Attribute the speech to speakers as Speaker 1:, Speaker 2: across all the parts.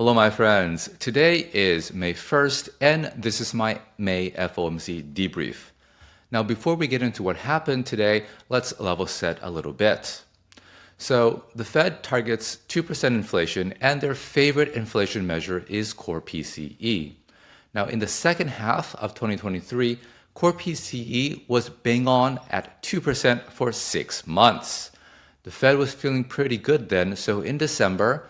Speaker 1: Hello, my friends. Today is May 1st, and this is my May FOMC Debrief. Now, before we get into what happened today, let's level set a little bit. So, the Fed targets 2% inflation, and their favorite inflation measure is core PCE. Now, in the second half of 2023, core PCE was bang on at 2% for 6 months. The Fed was feeling pretty good then, so in December,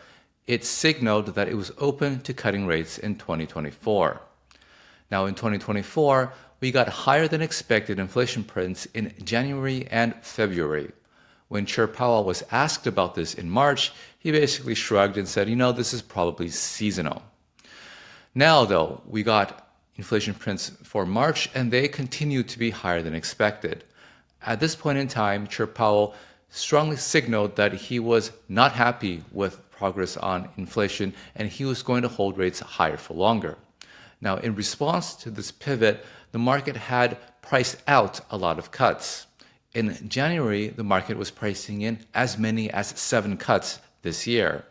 Speaker 1: it signaled that it was open to cutting rates in 2024. Now, in 2024, we got higher than expected inflation prints in January and February. When Chair Powell was asked about this in March, he basically shrugged and said, this is probably seasonal. Now, though, we got inflation prints for March, and they continue to be higher than expected. At this point in time, Chair Powell strongly signaled that he was not happy with progress on inflation, and he was going to hold rates higher for longer. Now, in response to this pivot, the market had priced out a lot of cuts. In January, the market was pricing in as many as 7 cuts this year.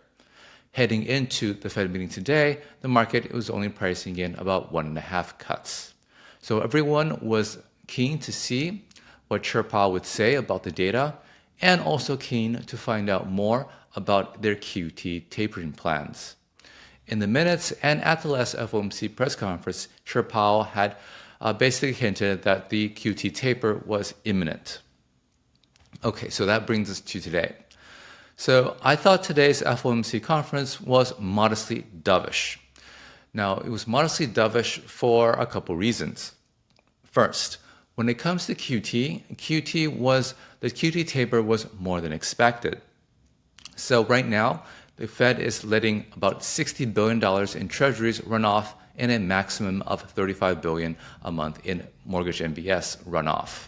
Speaker 1: Heading into the Fed meeting today, the market was only pricing in about 1.5 cuts. So everyone was keen to see what Chair Powell would say about the data, and also keen to find out more about their QT tapering plans. In the minutes and at the last FOMC press conference, Chair Powell had basically hinted that the QT taper was imminent. Okay, so that brings us to today. So I thought today's FOMC conference was modestly dovish. Now, it was modestly dovish for a couple reasons. First, when it comes to QT, the QT taper was more than expected. So right now, the Fed is letting about $60 billion in treasuries run off and a maximum of $35 billion a month in mortgage MBS runoff.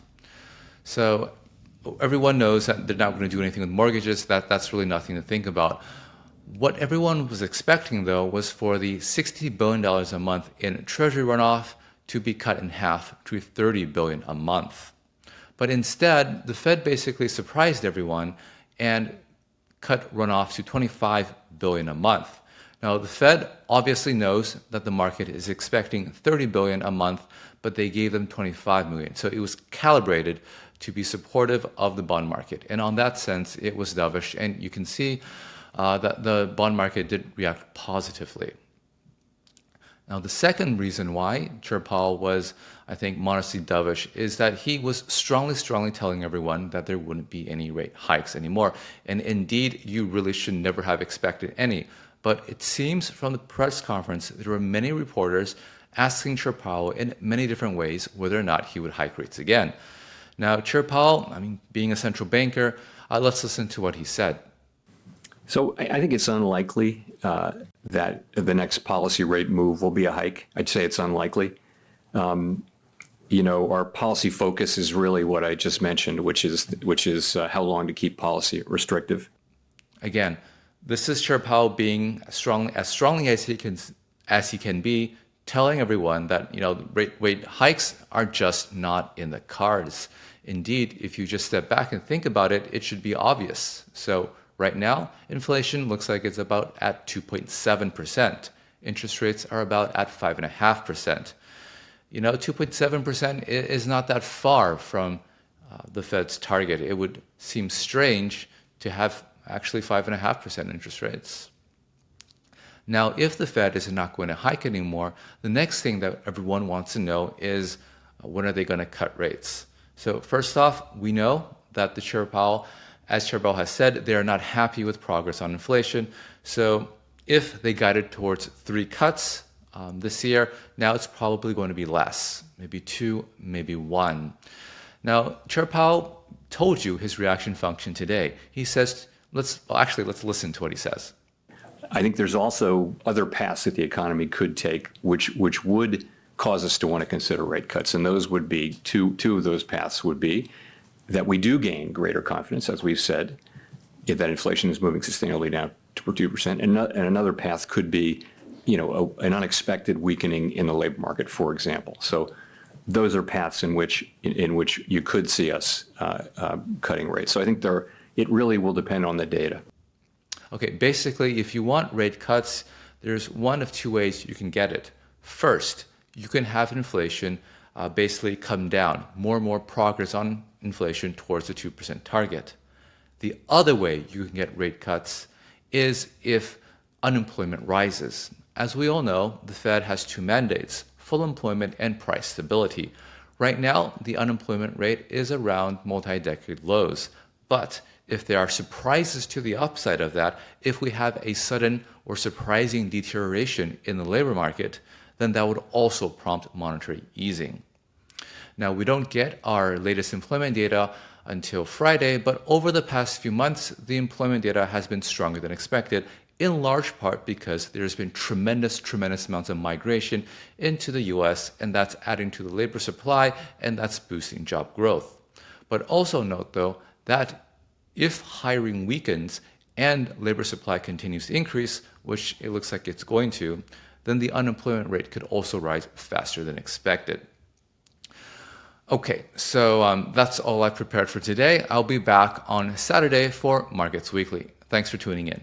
Speaker 1: So everyone knows that they're not going to do anything with mortgages. That's really nothing to think about. What everyone was expecting, though, was for the $60 billion a month in treasury runoff to be cut in half to $30 billion a month. But instead, the Fed basically surprised everyone and cut runoff to $25 billion a month. Now, the Fed obviously knows that the market is expecting $30 billion a month, but they gave them $25 million. So it was calibrated to be supportive of the bond market. And on that sense, it was dovish. And you can see that the bond market did react positively. Now, the second reason why Chair Powell was, I think, modestly dovish is that he was strongly telling everyone that there wouldn't be any rate hikes anymore. And indeed, you really should never have expected any. But it seems from the press conference, there were many reporters asking Chair Powell in many different ways whether or not he would hike rates again. Now, Chair Powell, being a central banker, let's listen to what he said.
Speaker 2: So I think it's unlikely that the next policy rate move will be a hike. I'd say it's unlikely. Our policy focus is really what I just mentioned, which is how long to keep policy restrictive.
Speaker 1: Again, this is Chair Powell being as strongly as he can be, telling everyone that rate hikes are just not in the cards. Indeed, if you just step back and think about it, it should be obvious. So right now, inflation looks like it's about at 2.7%. Interest rates are about at 5.5%. 2.7% is not that far from the Fed's target. It would seem strange to have actually 5.5% interest rates. Now, if the Fed is not going to hike anymore, the next thing that everyone wants to know is when are they going to cut rates? So first off, we know that as Chair Powell has said, they are not happy with progress on inflation. So if they guided towards 3 cuts this year, now it's probably going to be less, maybe 2, maybe 1. Now, Chair Powell told you his reaction function today. He says, let's listen to what he says.
Speaker 2: I think there's also other paths that the economy could take, which would cause us to want to consider rate cuts. And those would be, two of those paths would be that we do gain greater confidence, as we've said, if that inflation is moving sustainably down to 2%. And another path could be, an unexpected weakening in the labor market, for example. So those are paths in which you could see us cutting rates. So I think it really will depend on the data.
Speaker 1: Okay, basically, if you want rate cuts, there's one of two ways you can get it. First, you can have inflation basically come down, more and more progress on inflation towards the 2% target. The other way you can get rate cuts is if unemployment rises. As we all know, the Fed has two mandates: full employment and price stability. Right now, the unemployment rate is around multi-decade lows. But if there are surprises to the upside of that, if we have a sudden or surprising deterioration in the labor market, then that would also prompt monetary easing. Now, we don't get our latest employment data until Friday, but over the past few months, the employment data has been stronger than expected, in large part because there's been tremendous amounts of migration into the US, and that's adding to the labor supply, and that's boosting job growth. But also note, though, that if hiring weakens and labor supply continues to increase, which it looks like it's going to, then the unemployment rate could also rise faster than expected. Okay, so that's all I prepared for today. I'll be back on Saturday for Markets Weekly. Thanks for tuning in.